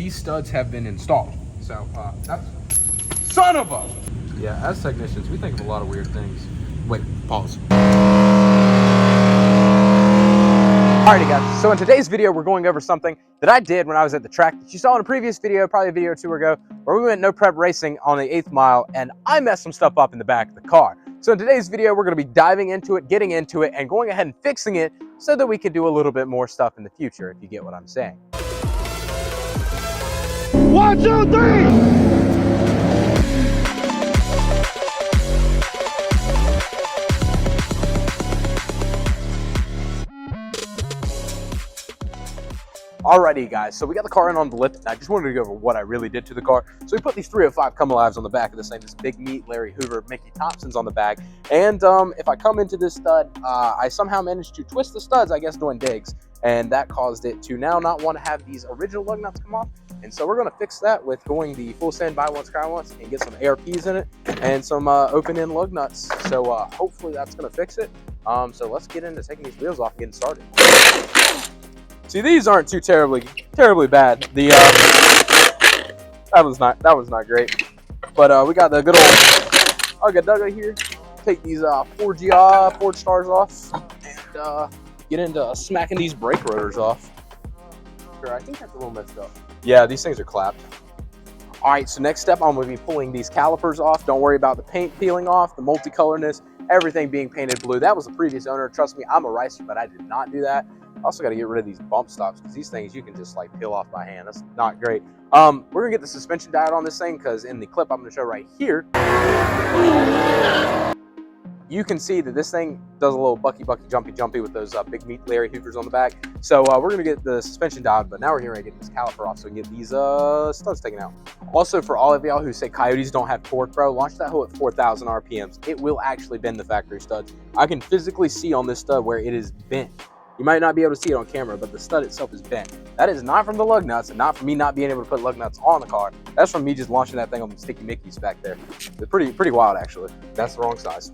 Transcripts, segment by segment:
these studs have been installed. So that's son of a. Yeah, as technicians, we think of a lot of weird things. Wait, pause. Alrighty guys, so in today's video, we're going over something that I did when I was at the track that you saw in a previous video, probably a video or two ago, where we went no prep racing on the 8th mile, and I messed some stuff up in the back of the car. So in today's video, we're gonna be diving into it, getting into it, and going ahead and fixing it so that we can do a little bit more stuff in the future, if you get what I'm saying. 1, 2, 3! Alrighty guys, so we got the car in on the lift, and I just wanted to go over what I really did to the car. So we put these 305 Come Alives on the back of this thing, this Big Meat, Larry Hoover, Mickey Thompson's on the back. And if I come into this stud, I somehow managed to twist the studs, I guess doing digs, and that caused it to now not want to have these original lug nuts come off. And so we're going to fix that with going the full send buy once, cry once, and get some ARPs in it, and some open end lug nuts. So hopefully that's going to fix it. So let's get into taking these wheels off and getting started. See, these aren't too terribly bad. The that was not great. But we got the good old Ugga here. Take these forge stars off and get into smacking these brake rotors off. Sure, I think that's a little messed up. Yeah, these things are clapped. All right, so next step, I'm going to be pulling these calipers off. Don't worry about the paint peeling off, the multicolorness, everything being painted blue. That was the previous owner. Trust me, I'm a racer, but I did not do that. I also got to get rid of these bump stops because these things you can just like peel off by hand. That's not great. We're gonna get the suspension diode on this thing because in the clip I'm gonna show right here, you can see that this thing does a little bucky jumpy with those Big Meat Larry Hoovers on the back. So we're gonna get the suspension diode, but now we're gonna get this caliper off so we can get these studs taken out. Also, for all of y'all who say Coyotes don't have torque, bro, launch that hoe at 4,000 RPMs. It will actually bend the factory studs. I can physically see on this stud where it is bent. You might not be able to see it on camera, but the stud itself is bent. That is not from the lug nuts and not from me not being able to put lug nuts on the car. That's from me just launching that thing on the sticky Mickeys back there. It's pretty wild, actually. That's the wrong size.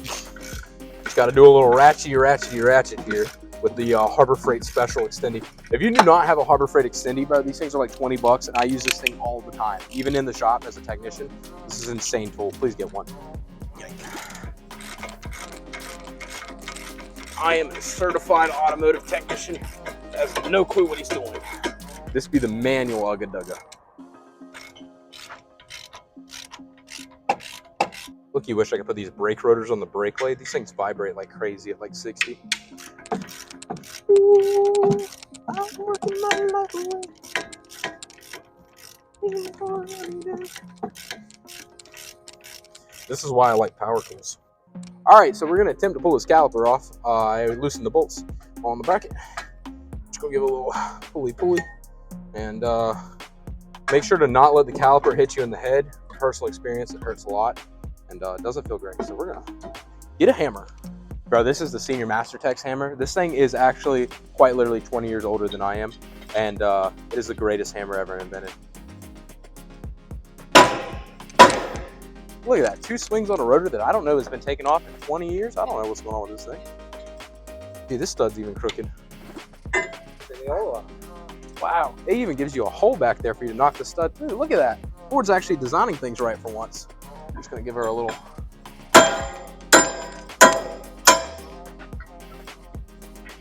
Just got to do a little ratchet here with the Harbor Freight Special Extendy. If you do not have a Harbor Freight Extendy, bro, these things are like 20 bucks, and I use this thing all the time, even in the shop as a technician. This is an insane tool. Please get one. I am a certified automotive technician that has no clue what he's doing. This be the manual Ugga. Look, you wish I could put these brake rotors on the brake blade. These things vibrate like crazy at like 60. Ooh, I'm working my life away. This is why I like power tools. All right, so we're gonna attempt to pull this caliper off. I loosened the bolts on the bracket. Just go give it a little pulley, and make sure to not let the caliper hit you in the head. Personal experience, it hurts a lot, and it doesn't feel great. So we're gonna get a hammer. Bro, this is the Senior Master Tech's hammer. This thing is actually quite literally 20 years older than I am, and it is the greatest hammer ever invented. Look at that, 2 swings on a rotor that I don't know has been taken off in 20 years. I don't know what's going on with this thing. Dude, this stud's even crooked. Wow, it even gives you a hole back there for you to knock the stud through. Look at that. Ford's actually designing things right for once. I'm just gonna give her a little.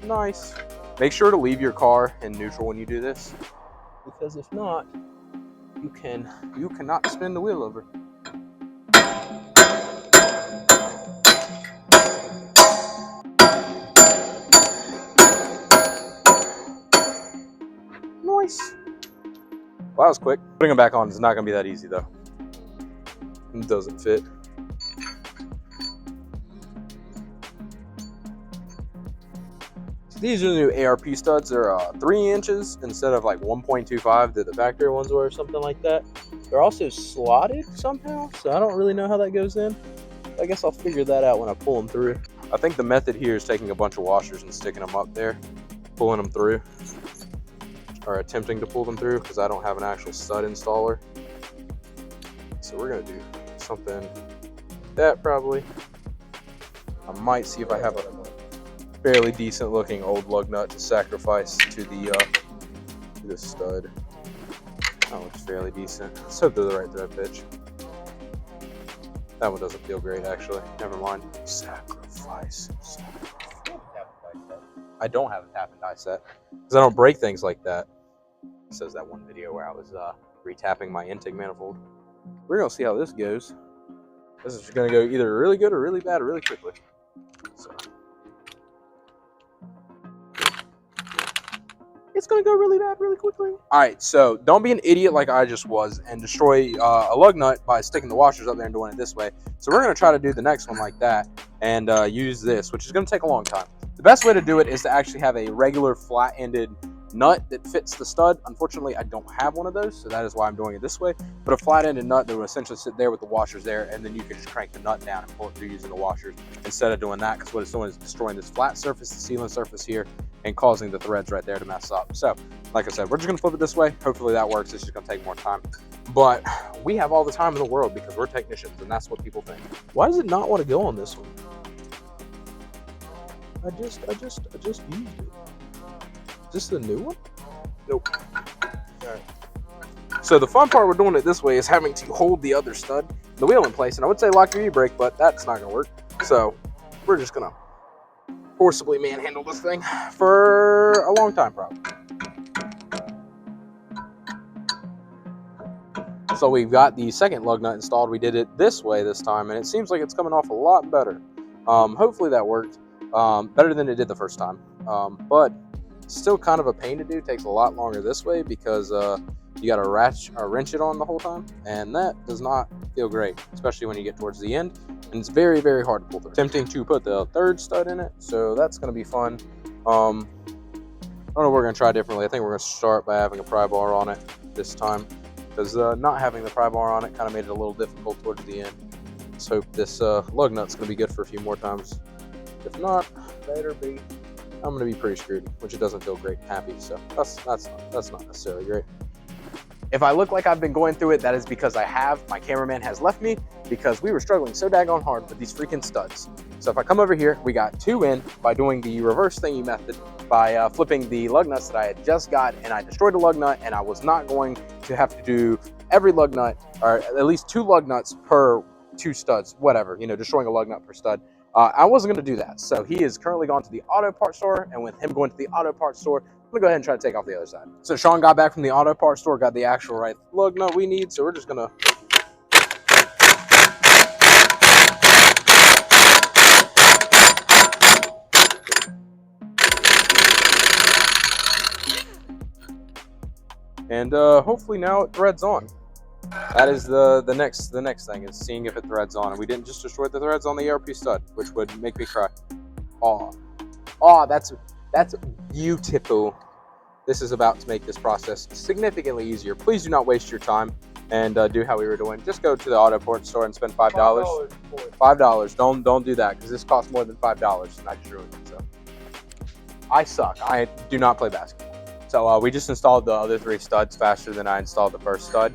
Nice. Make sure to leave your car in neutral when you do this, because if not, you cannot spin the wheel over. Nice. Well, that was quick. Putting them back on is not going to be that easy, though. It doesn't fit. So these are the new ARP studs. They're 3 inches instead of like 1.25 that the factory ones were or something like that. They're also slotted somehow, so I don't really know how that goes in. I guess I'll figure that out when I pull them through. I think the method here is taking a bunch of washers and sticking them up there, pulling them through. Or attempting to pull them through because I don't have an actual stud installer. So we're gonna do something like that probably. I might see if I have a fairly decent looking old lug nut to sacrifice to the this stud. That looks fairly decent. Let's hope they're the right thread pitch. That one doesn't feel great, actually. Never mind. Sacrifice. I don't have a tap and die set because I don't break things like that. It says that one video where I was retapping my intake manifold. We're gonna see how this goes. This is gonna go either really good or really bad or really quickly. So it's gonna go really bad really quickly. All right, so don't be an idiot like I just was and destroy a lug nut by sticking the washers up there and doing it this way. So we're gonna try to do the next one like that and use this, which is gonna take a long time. The best way to do it is to actually have a regular flat-ended nut that fits the stud. Unfortunately, I don't have one of those, so that is why I'm doing it this way. But a flat-ended nut that would essentially sit there with the washers there, and then you can just crank the nut down and pull it through using the washers instead of doing that, because what it's doing is destroying this flat surface, the sealing surface here, and causing the threads right there to mess up. So, like I said, we're just gonna flip it this way. Hopefully that works. It's just gonna take more time. But we have all the time in the world because we're technicians, and that's what people think. Why does it not want to go on this one? I just used it. Is this the new one? Nope. All right. So the fun part with doing it this way is having to hold the other stud, the wheel in place, and I would say lock your e-brake, but that's not gonna work. So we're just gonna forcibly manhandle this thing for a long time, probably. So we've got the second lug nut installed. We did it this way this time, and it seems like it's coming off a lot better. Hopefully that worked. Better than it did the first time, but still kind of a pain to do. Takes a lot longer this way because you got to wrench it on the whole time, and that does not feel great, especially when you get towards the end, and it's very, very hard to pull through. Tempting to put the third stud in it, so that's going to be fun. I don't know, we're going to try differently. I think we're going to start by having a pry bar on it this time, because not having the pry bar on it kind of made it a little difficult towards the end. Let's hope this lug nut's going to be good for a few more times. If not, I'm going to be pretty screwed, which it doesn't feel great and happy, so that's not necessarily great. If I look like I've been going through it, that is because I have. My cameraman has left me because we were struggling so daggone hard with these freaking studs. So if I come over here, we got 2 in by doing the reverse thingy method, by flipping the lug nuts that I had just got, and I destroyed a lug nut, and I was not going to have to do every lug nut, or at least 2 lug nuts per 2 studs, whatever, you know, destroying a lug nut per stud. I wasn't going to do that, so he is currently gone to the auto parts store, and with him going to the auto parts store, I'm going to go ahead and try to take off the other side. So Sean got back from the auto parts store, got the actual right lug nut we need, so we're just going to... And hopefully now it threads on. That is the next thing, is seeing if it threads on. And we didn't just destroy the threads on the ARP stud, which would make me cry. Oh, that's beautiful. This is about to make this process significantly easier. Please do not waste your time and do how we were doing. Just go to the auto parts store and spend $5. $5. Don't do that, because this costs more than $5, and I just ruined it. So I suck. I do not play basketball. So we just installed the other 3 studs faster than I installed the first stud,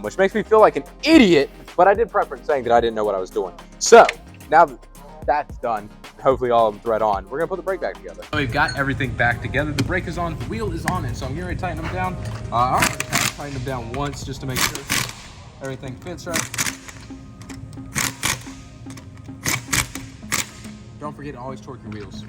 which makes me feel like an idiot, but I did preference saying that I didn't know what I was doing. So now that that's done, hopefully all of them thread on, we're gonna put the brake back together. So we've got everything back together. The brake is on, the wheel is on, and so I'm getting ready to tighten them down. I'm gonna tighten them down once just to make sure everything fits right. Don't forget to always torque your wheels.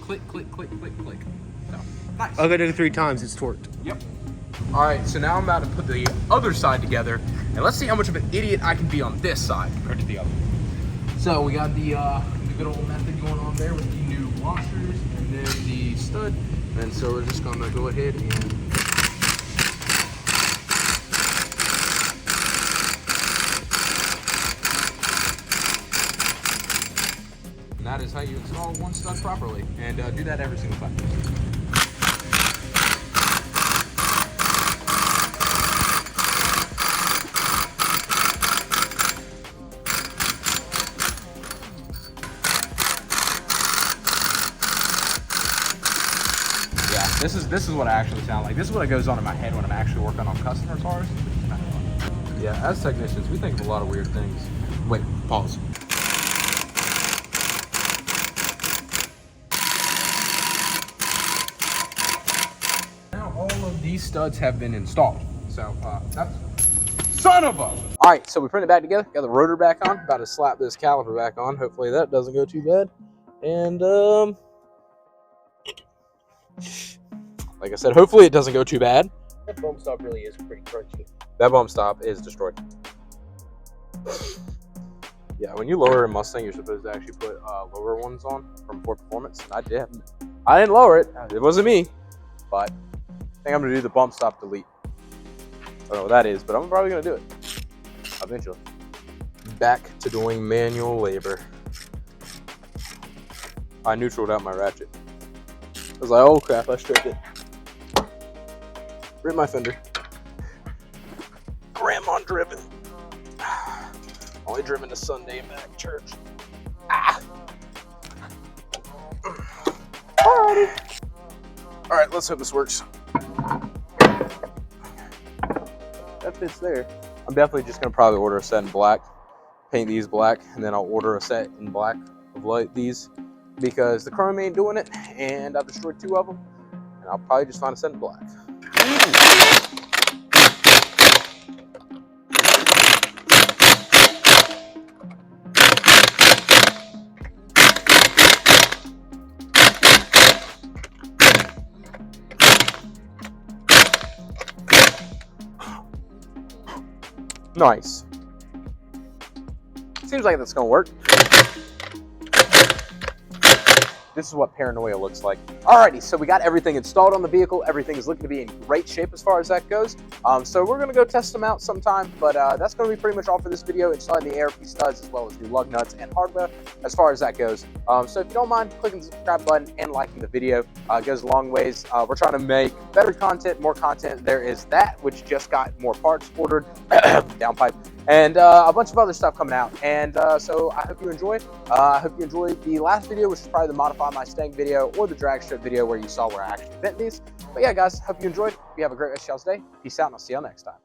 Click, click, click, click, click. So, nice. I'll go do it 3 times, it's torqued. Yep. All right, so now I'm about to put the other side together, and let's see how much of an idiot I can be on this side compared to the other. So we got the good old method going on there with the new washers and then the stud. And so we're just gonna go ahead and that is how you install one stud properly, and do that every single time. Yeah, this is what I actually sound like. This is what goes on in my head when I'm actually working on customer cars. Yeah, as technicians, we think of a lot of weird things. Wait, pause. these studs have been installed. So that's son of a. All right, so we printed it back together. Got the rotor back on. About to slap this caliper back on. Hopefully that doesn't go too bad. And like I said, hopefully it doesn't go too bad. That bump stop really is pretty crunchy. That bump stop is destroyed. Yeah, when you lower a Mustang, you're supposed to actually put lower ones on from Ford Performance. And I didn't lower it. It wasn't me. But I think I'm going to do the bump stop delete. I don't know what that is, but I'm probably going to do it eventually. Back to doing manual labor. I neutraled out my ratchet. I was like, oh crap, I stripped it. Rip my fender. Grandma driven. Only driven to Sunday and back church. Ah. Alrighty. Alright, let's hope this works. That fits there. I'm definitely just gonna probably order a set in black, paint these black, and then I'll order a set in black of these because the chrome ain't doing it, and I've destroyed 2 of them, and I'll probably just find a set in black. Nice. Seems like that's gonna work. This is what paranoia looks like. Alrighty, so we got everything installed on the vehicle. Everything is looking to be in great shape as far as that goes. So we're gonna go test them out sometime, but that's gonna be pretty much all for this video. Installing the ARP studs as well as new lug nuts and hardware as far as that goes. So if you don't mind clicking the subscribe button and liking the video, it goes a long ways. We're trying to make better content, more content. There is that, which just got more parts ordered, downpipe, and a bunch of other stuff coming out. And so I hope you enjoyed. I hope you enjoyed the last video, which is probably the Modify Mustang video or the drag strip video where you saw where I actually bent these. But yeah, guys, hope you enjoyed. You have a great rest of y'all's day. Peace out, and I'll see y'all next time.